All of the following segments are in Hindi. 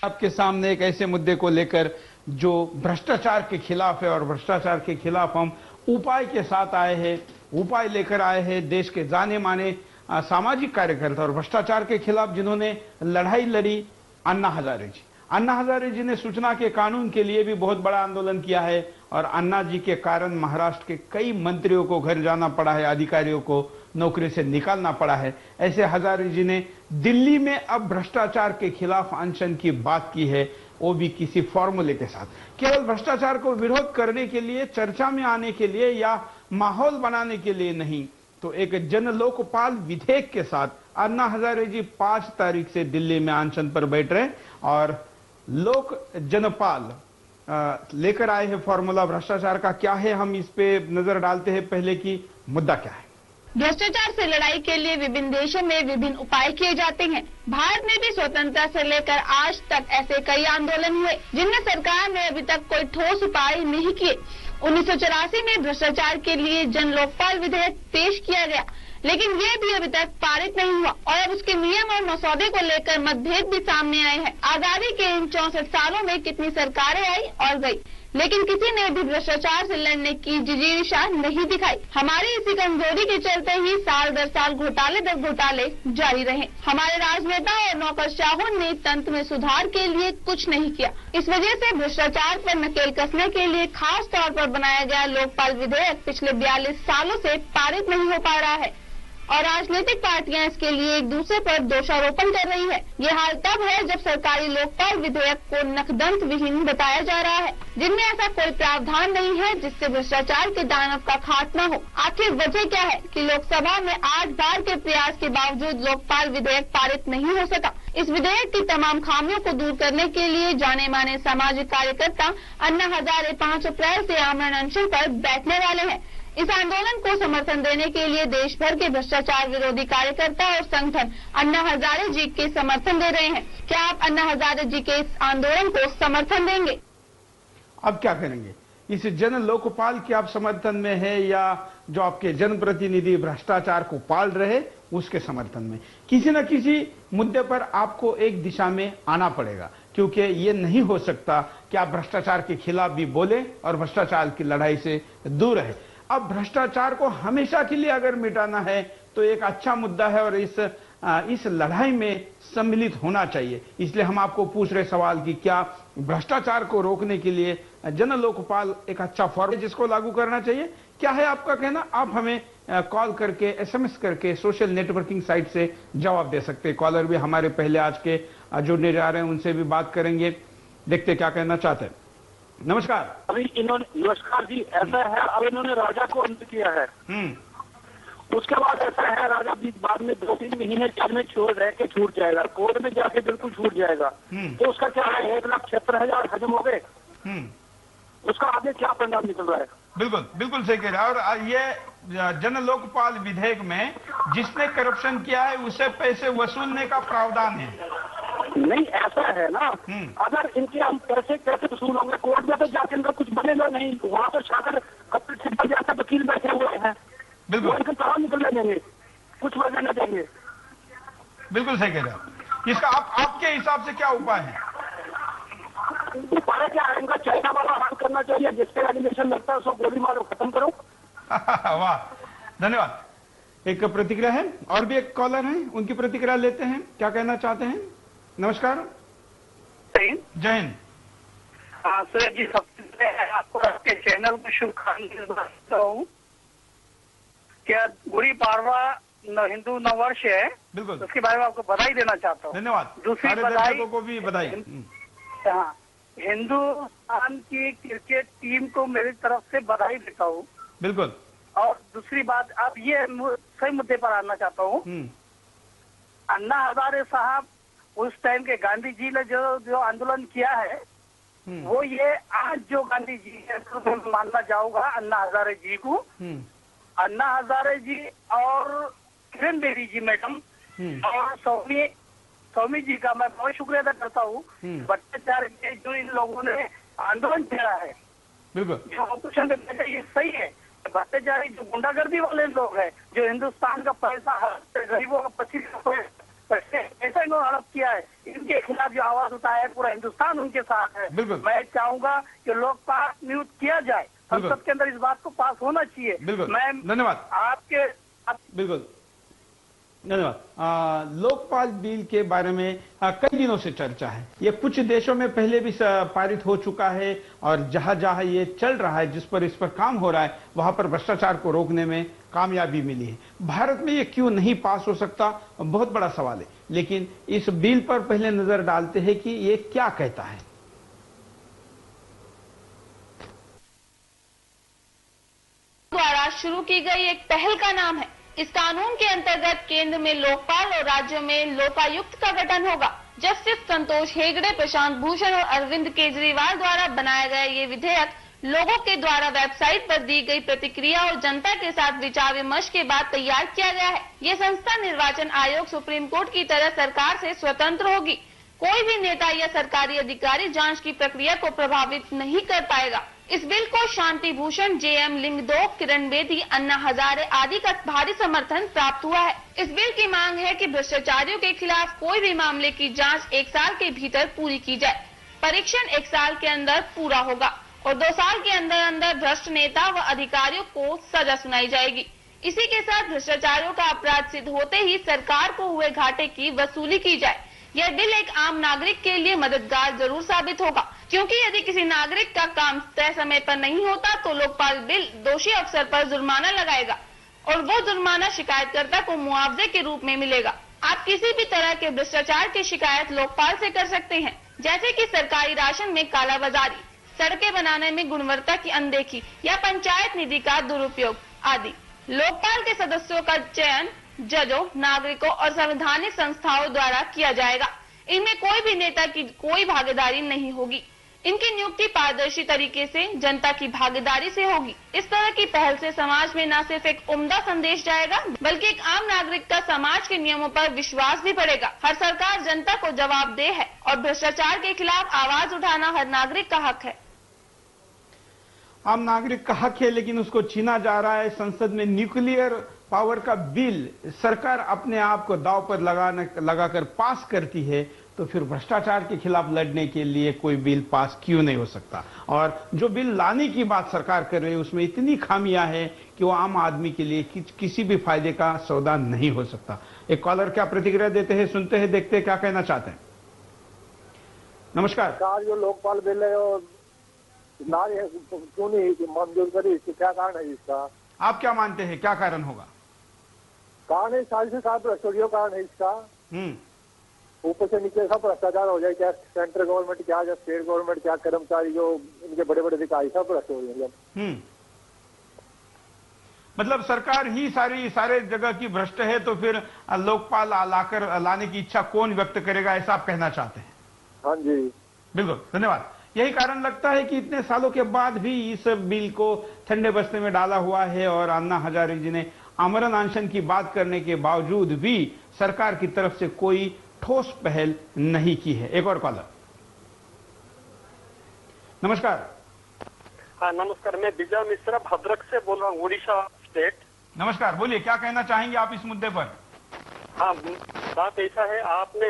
आपके सामने एक ऐसे मुद्दे को लेकर जो भ्रष्टाचार के खिलाफ है और भ्रष्टाचार के खिलाफ हम उपाय के साथ आए हैं, उपाय लेकर आए हैं देश के जाने माने सामाजिक कार्यकर्ता और भ्रष्टाचार के खिलाफ जिन्होंने लड़ाई लड़ी, अन्ना हजारे जी। अन्ना हजारे जी ने सूचना के कानून के लिए भी बहुत बड़ा आंदोलन किया है और अन्ना जी के कारण महाराष्ट्र के कई मंत्रियों को घर जाना पड़ा है, अधिकारियों को नौकरी से निकालना पड़ा है। ऐसे हजारे जी ने दिल्ली में अब भ्रष्टाचार के खिलाफ अनशन की बात की है, वो भी किसी फॉर्मूले के साथ। केवल भ्रष्टाचार को विरोध करने के लिए, चर्चा में आने के लिए या माहौल बनाने के लिए नहीं, तो एक जन लोकपाल विधेयक के साथ अन्ना हजारे जी 5 तारीख से दिल्ली में अनशन पर बैठ रहे और लोक जनपाल लेकर आए हैं फॉर्मूला। भ्रष्टाचार का क्या है, हम इस पे नजर डालते हैं पहले की मुद्दा क्या है। भ्रष्टाचार से लड़ाई के लिए विभिन्न देशों में विभिन्न उपाय किए जाते हैं। भारत में भी स्वतंत्रता से लेकर आज तक ऐसे कई आंदोलन हुए जिनमें सरकार ने अभी तक कोई ठोस उपाय नहीं किए। 1984 में भ्रष्टाचार के लिए जन लोकपाल विधेयक पेश किया गया, लेकिन ये भी अभी तक पारित नहीं हुआ और अब उसके नियम और मसौदे को लेकर मतभेद भी सामने आए हैं। आजादी के इन 64 सालों में कितनी सरकारें आई और गई, लेकिन किसी ने भी भ्रष्टाचार से लड़ने की जिजीविषा नहीं दिखाई। हमारी इसी कमजोरी के चलते ही साल दर साल घोटाले दर घोटाले जारी रहे। हमारे राजनेता और नौकरशाहों ने तंत्र में सुधार के लिए कुछ नहीं किया। इस वजह से भ्रष्टाचार पर नकेल कसने के लिए खास तौर पर बनाया गया लोकपाल विधेयक पिछले 42 सालों से पारित नहीं हो पा रहा है और राजनीतिक पार्टियां इसके लिए एक दूसरे पर दोषारोपण कर रही है। ये हाल तब है जब सरकारी लोकपाल विधेयक को नखदंत विहीन बताया जा रहा है, जिनमें ऐसा कोई प्रावधान नहीं है जिससे भ्रष्टाचार के दानव का खात्मा हो। आखिर वजह क्या है कि लोकसभा में 8 बार के प्रयास के बावजूद लोकपाल विधेयक पारित नहीं हो सका। इस विधेयक की तमाम खामियों को दूर करने के लिए जाने माने सामाजिक कार्यकर्ता अन्ना हजारे 5 अप्रैल से आमरण अनशन पर बैठने वाले हैं। इस आंदोलन को समर्थन देने के लिए देश भर के भ्रष्टाचार विरोधी कार्यकर्ता और संगठन अन्ना हजारे जी के समर्थन दे रहे हैं। क्या आप अन्ना हजारे जी के इस आंदोलन को समर्थन देंगे? अब क्या करेंगे? इस जन लोकपाल के आप समर्थन में है या जो आपके जनप्रतिनिधि भ्रष्टाचार को पाल रहे उसके समर्थन में? किसी न किसी मुद्दे पर आपको एक दिशा में आना पड़ेगा, क्योंकि ये नहीं हो सकता कि आप भ्रष्टाचार के खिलाफ भी बोले और भ्रष्टाचार की लड़ाई से दूर रहे। अब भ्रष्टाचार को हमेशा के लिए अगर मिटाना है तो एक अच्छा मुद्दा है और इस लड़ाई में सम्मिलित होना चाहिए। इसलिए हम आपको पूछ रहे सवाल कि क्या भ्रष्टाचार को रोकने के लिए जन लोकपाल एक अच्छा फॉर्म है जिसको लागू करना चाहिए? क्या है आपका कहना? आप हमें कॉल करके, SMS करके, सोशल नेटवर्किंग साइट से जवाब दे सकते हैं। कॉलर भी हमारे पहले आज के जुड़ने जा रहे हैं, उनसे भी बात करेंगे, देखते क्या कहना चाहते हैं। नमस्कार। अभी इन्होंने, नमस्कार जी, ऐसा है अब इन्होंने राजा को अंत किया है। उसके बाद ऐसा है राजा भी बाद में 2-3 महीने जेल में छोड़ रह के छूट जाएगा, कोर्ट में जाके बिल्कुल छूट जाएगा। तो उसका क्या है, 1,76,000 हजम हो गए, उसका आगे क्या परिणाम निकल रहा है? बिल्कुल बिल्कुल सही कह रहा है। और ये जन लोकपाल विधेयक में जिसने करप्शन किया है उसे पैसे वसूलने का प्रावधान है। नहीं, ऐसा है ना, अगर इनके हम पैसे कैसे वसूल होंगे? कोर्ट में तो जाके इनका कुछ बनेगा नहीं, वहाँ तो छाकर जाकर वकील बैठे हुए हैं, बिल्कुल इनके कहाँ निकलने देंगे, कुछ वजह न देंगे। बिल्कुल सही कह रहे हैं। इसका आपके हिसाब से क्या उपाय है? उपाय क्या है? इनका चाइना वाला हाल करना चाहिए, जिसके एलिगेशन लगता है उसको गोली मारो, खत्म करो। वाह, धन्यवाद। एक प्रतिक्रिया है, और भी एक कॉलर है, उनकी प्रतिक्रिया लेते हैं, क्या कहना चाहते हैं? नमस्कार। जय हिंद। सर जी, सबसे पहले आपको आपके चैनल में शुभकामनाएं देता हूँ। क्या गुड़ी पाड़वा हिंदू नववर्ष है, बिल्कुल उसके बारे में आपको बधाई देना चाहता हूँ। धन्यवाद। दूसरी बधाई को भी बधाई। हाँ, हिंदुस्तान की क्रिकेट टीम को मेरी तरफ से बधाई देता हूँ। बिल्कुल। और दूसरी बात, अब ये सही मुद्दे पर आना चाहता हूँ। अन्ना हजारे साहब उस टाइम के गांधी जी ने जो आंदोलन किया है, वो ये आज जो गांधी जी है तो मानना चाहूंगा अन्ना हजारे जी को। अन्ना हजारे जी और किरण बेदी जी मैडम और सौमी जी का मैं बहुत शुक्रिया अदा करता हूँ। भ्रष्टाचार के जो इन लोगों ने आंदोलन छेड़ा है, जो ऑपोजिशन में बैठे, ये सही है। भ्रष्टाचारी जो गुंडागर्दी वाले लोग हैं, जो हिंदुस्तान का पैसा गरीबों का पैसे कैसा इन्होंने हड़प किया है। इनके खिलाफ जो आवाज उठाया है पूरा हिंदुस्तान उनके साथ है। मैं चाहूंगा कि लोकपाल नियुक्त किया जाए, संसद के अंदर इस बात को पास होना चाहिए। मैं धन्यवाद आपके बिल्कुल धन्यवाद। लोकपाल बिल के बारे में कई दिनों से चर्चा है। ये कुछ देशों में पहले भी पारित हो चुका है और जहां जहां ये चल रहा है, इस पर काम हो रहा है, वहां पर भ्रष्टाचार को रोकने में कामयाबी मिली है। भारत में ये क्यों नहीं पास हो सकता, बहुत बड़ा सवाल है। लेकिन इस बिल पर पहले नजर डालते हैं कि ये क्या कहता है। द्वारा शुरू की गई एक पहल का नाम है। इस कानून के अंतर्गत केंद्र में लोकपाल और राज्यों में लोकायुक्त का गठन होगा। जस्टिस संतोष हेगड़े, प्रशांत भूषण और अरविंद केजरीवाल द्वारा बनाया गया ये विधेयक लोगों के द्वारा वेबसाइट पर दी गई प्रतिक्रिया और जनता के साथ विचार विमर्श के बाद तैयार किया गया है। ये संस्था निर्वाचन आयोग, सुप्रीम कोर्ट की तरह सरकार से स्वतंत्र होगी। कोई भी नेता या सरकारी अधिकारी जांच की प्रक्रिया को प्रभावित नहीं कर पाएगा। इस बिल को शांति भूषण, जेएम लिंगदो, किरण बेदी, अन्ना हजारे आदि का भारी समर्थन प्राप्त हुआ है। इस बिल की मांग है कि भ्रष्टाचारियों के खिलाफ कोई भी मामले की जांच 1 साल के भीतर पूरी की जाए। परीक्षण 1 साल के अंदर पूरा होगा और 2 साल के अंदर अंदर भ्रष्ट नेता व अधिकारियों को सजा सुनाई जाएगी। इसी के साथ भ्रष्टाचारियों का अपराध सिद्ध होते ही सरकार को हुए घाटे की वसूली की जाए। यह बिल एक आम नागरिक के लिए मददगार जरूर साबित होगा, क्योंकि यदि किसी नागरिक का काम तय समय पर नहीं होता तो लोकपाल बिल दोषी अफसर पर जुर्माना लगाएगा और वो जुर्माना शिकायतकर्ता को मुआवजे के रूप में मिलेगा। आप किसी भी तरह के भ्रष्टाचार की शिकायत लोकपाल से कर सकते हैं, जैसे कि सरकारी राशन में कालाबाजारी, सड़कें बनाने में गुणवत्ता की अनदेखी या पंचायत निधि का दुरुपयोग आदि। लोकपाल के सदस्यों का चयन जजों, नागरिकों और संवैधानिक संस्थाओं द्वारा किया जाएगा। इनमें कोई भी नेता की कोई भागीदारी नहीं होगी। इनकी नियुक्ति पारदर्शी तरीके से जनता की भागीदारी से होगी। इस तरह की पहल से समाज में न सिर्फ एक उम्दा संदेश जाएगा, बल्कि एक आम नागरिक का समाज के नियमों पर विश्वास भी बढ़ेगा। हर सरकार जनता को जवाबदेह है और भ्रष्टाचार के खिलाफ आवाज उठाना हर नागरिक का हक है। आम नागरिक का हक है, लेकिन उसको छीना जा रहा है। संसद में न्यूक्लियर पावर का बिल सरकार अपने आप को दांव पर लगाकर पास करती है, तो फिर भ्रष्टाचार के खिलाफ लड़ने के लिए कोई बिल पास क्यों नहीं हो सकता। और जो बिल लाने की बात सरकार कर रही है उसमें इतनी खामियां हैं कि वो आम आदमी के लिए किसी भी फायदे का सौदा नहीं हो सकता। एक कॉलर क्या प्रतिक्रिया देते हैं, सुनते हैं, देखते हैं क्या कहना चाहते हैं। नमस्कार। जो लोकपाल बिल है और क्यों नहीं मंजूर करी, इसका क्या कारण है? इसका आप क्या मानते हैं, क्या कारण होगा? कारण है साल से साल भ्रष्टाचार कारण है इसका। ऊपर से नीचे सब भ्रष्टाचार हो जाए, क्या सेंट्रल गवर्नमेंट क्या, क्या स्टेट गवर्नमेंट क्या, कर्मचारी जो इनके बड़े बड़े अधिकारी सब भ्रष्ट हो जाएंगे। मतलब सरकार ही सारे जगह की भ्रष्ट है, तो फिर लोकपाल लाने की इच्छा कौन व्यक्त करेगा, ऐसा आप कहना चाहते हैं? हाँ जी, बिल्कुल, धन्यवाद। यही कारण लगता है कि इतने सालों के बाद भी इस बिल को ठंडे बस्ते में डाला हुआ है और अन्ना हजारे जी ने आमरण अनशन की बात करने के बावजूद भी सरकार की तरफ से कोई ठोस पहल नहीं की है। एक और कॉलर। नमस्कार। हाँ नमस्कार, मैं विजय मिश्रा भद्रक से बोल रहा हूँ, उड़ीसा स्टेट। नमस्कार, बोलिए क्या कहना चाहेंगे आप इस मुद्दे पर? हाँ, बात ऐसा है, आपने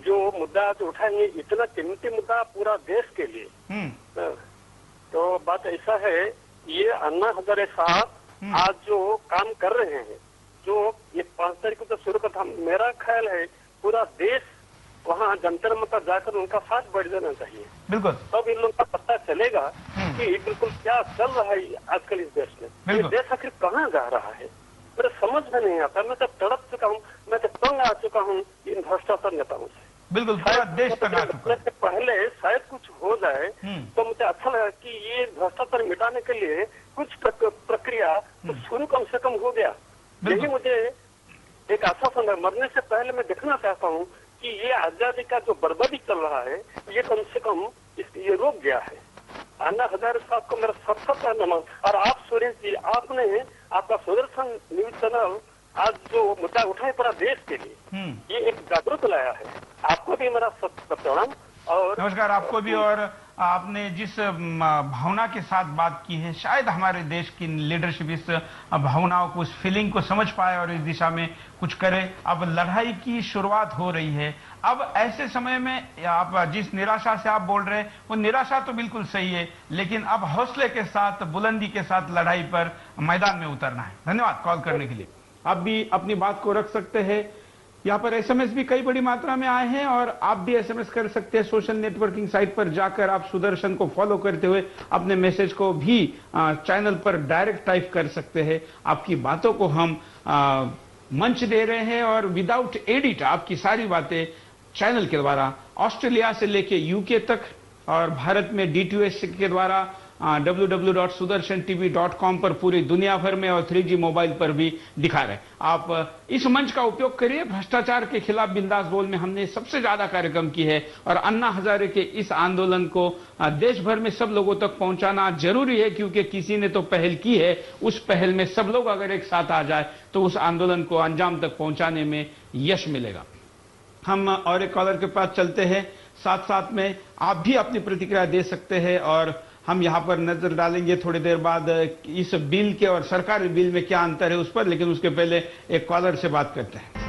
जो मुद्दा आज उठाएंगे इतना कीमती मुद्दा पूरा देश के लिए, तो बात ऐसा है, ये अन्ना हजारे साहब आज जो काम कर रहे हैं, जो ये 5 तारीख को तो शुरू का था, मेरा ख्याल है पूरा देश वहाँ जंतर मंतर जाकर उनका साथ बढ़ जाना चाहिए। बिल्कुल, तब इन लोगों का पता चलेगा कि बिल्कुल क्या चल रहा है आजकल इस देश में। ये देश आखिर कहाँ जा रहा है, मेरे समझ में नहीं आता। मैं तो तड़प चुका हूँ, मैं तो तंग आ चुका हूँ इन भ्रष्टाचार नेताओं से। बिल्कुल, पूरा देश तंग आ चुका है। पहले शायद कुछ हो जाए तो मुझे अच्छा लगा कि ये भ्रष्टाचार मिटाने के लिए कुछ प्रक्रिया तो शुरू कम से कम हो गया। यही मुझे एक आश्वासन है। मरने से पहले मैं देखना चाहता हूँ कि ये आजादी का जो बर्बादी चल रहा है ये कम से कम ये रोक गया है। अन्ना हजारे साहब को मेरा सत्ता नमन। और आप सुरेश जी, आपने आपका सुदर्शन न्यूज चैनल आज जो मुद्दा उठाए पूरा देश के लिए, ये एक जागरूक लाया है। आपको भी मेरा सत्ता प्रणाम और नमस्कार आपको भी। और आपने जिस भावना के साथ बात की है, शायद हमारे देश की लीडरशिप इस भावनाओं को, उस फीलिंग को समझ पाए और इस दिशा में कुछ करे। अब लड़ाई की शुरुआत हो रही है। अब ऐसे समय में आप जिस निराशा से आप बोल रहे हैं, वो निराशा तो बिल्कुल सही है, लेकिन अब हौसले के साथ, बुलंदी के साथ लड़ाई पर मैदान में उतरना है। धन्यवाद कॉल करने के लिए। आप भी अपनी बात को रख सकते हैं। यहाँ पर एसएमएस भी कई बड़ी मात्रा में आए हैं और आप भी एसएमएस कर सकते हैं। सोशल नेटवर्किंग साइट पर जाकर आप सुदर्शन को फॉलो करते हुए अपने मैसेज को भी चैनल पर डायरेक्ट टाइप कर सकते हैं। आपकी बातों को हम मंच दे रहे हैं और विदाउट एडिट आपकी सारी बातें चैनल के द्वारा ऑस्ट्रेलिया से लेके यूके तक और भारत में DTH के द्वारा www.sudarshan.tv.com पर पूरी दुनिया भर में और 3G मोबाइल पर भी दिखा रहे। आप इस मंच का उपयोग करिए। भ्रष्टाचार के खिलाफ बिंदास बोल में हमने सबसे ज्यादा कार्यक्रम की है और अन्ना हजारे के इस आंदोलन को देश भर में सब लोगों तक पहुंचाना जरूरी है, क्योंकि किसी ने तो पहल की है। उस पहल में सब लोग अगर एक साथ आ जाए तो उस आंदोलन को अंजाम तक पहुंचाने में यश मिलेगा। हम और एक कॉलर के पास चलते हैं। साथ साथ में आप भी अपनी प्रतिक्रिया दे सकते हैं और हम यहाँ पर नजर डालेंगे थोड़ी देर बाद इस बिल के और सरकारी बिल में क्या अंतर है उस पर, लेकिन उसके पहले एक कॉलर से बात करते हैं।